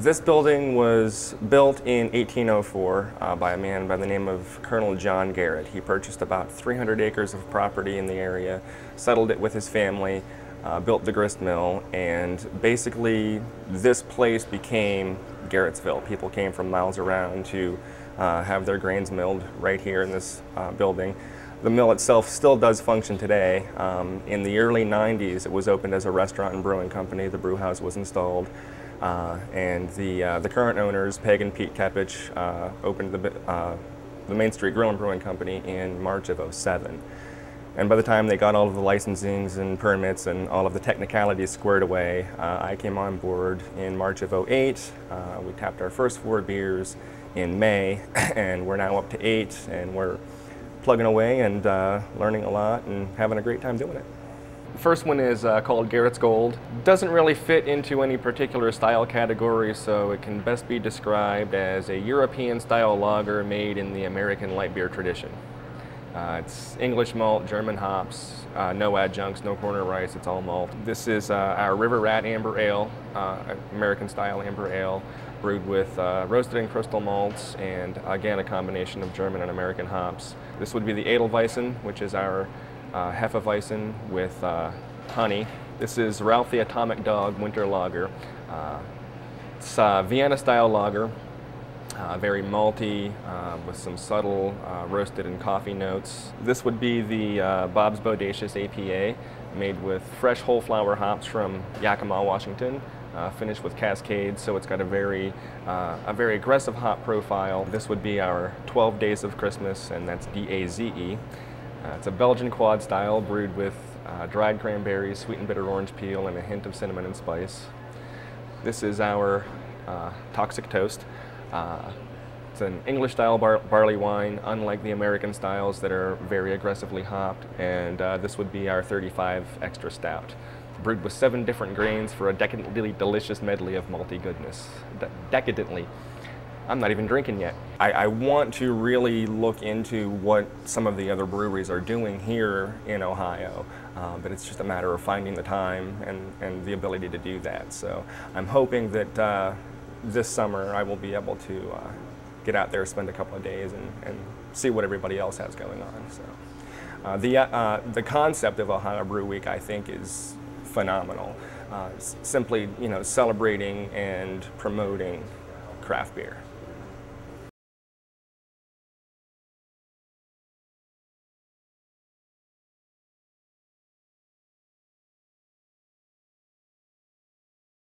This building was built in 1804 by a man by the name of Colonel John Garrett. He purchased about 300 acres of property in the area, settled it with his family, built the grist mill, and basically this place became Garrettsville. People came from miles around to have their grains milled right here in this building. The mill itself still does function today. In the early 90s, it was opened as a restaurant and brewing company. The brew house was installed. And the current owners, Peg and Pete Kepich, opened the Main Street Brewing Company in March of '07. And by the time they got all of the licensings and permits and all of the technicalities squared away, I came on board in March of '08. We tapped our first 4 beers in May, and we're now up to 8, and we're plugging away and learning a lot and having a great time doing it. The first one is called Garrett's Gold. Doesn't really fit into any particular style category, so it can best be described as a European style lager made in the American light beer tradition. It's English malt, German hops, no adjuncts, no corner rice, it's all malt. This is our River Rat Amber Ale, American style amber ale, brewed with roasted and crystal malts and again a combination of German and American hops. This would be the Edelweizen, which is our Hefeweizen with honey. This is Ralph the Atomic Dog Winter Lager. It's a Vienna style lager, very malty with some subtle roasted and coffee notes. This would be the Bob's Bodacious APA, made with fresh whole flower hops from Yakima, Washington, finished with Cascade, so it's got a very aggressive hop profile. This would be our 12 Days of Christmas, and that's DAZE. It's a Belgian quad style brewed with dried cranberries, sweet and bitter orange peel, and a hint of cinnamon and spice. This is our Toxic Toast. It's an English style barley wine, unlike the American styles that are very aggressively hopped, and this would be our 35 Extra Stout. Brewed with 7 different grains for a decadently delicious medley of malty goodness. Decadently. I'm not even drinking yet. I want to really look into what some of the other breweries are doing here in Ohio, but it's just a matter of finding the time and the ability to do that. So I'm hoping that this summer I will be able to get out there, spend a couple of days, and see what everybody else has going on. So the concept of Ohio Brew Week, I think, is phenomenal. Simply, celebrating and promoting craft beer.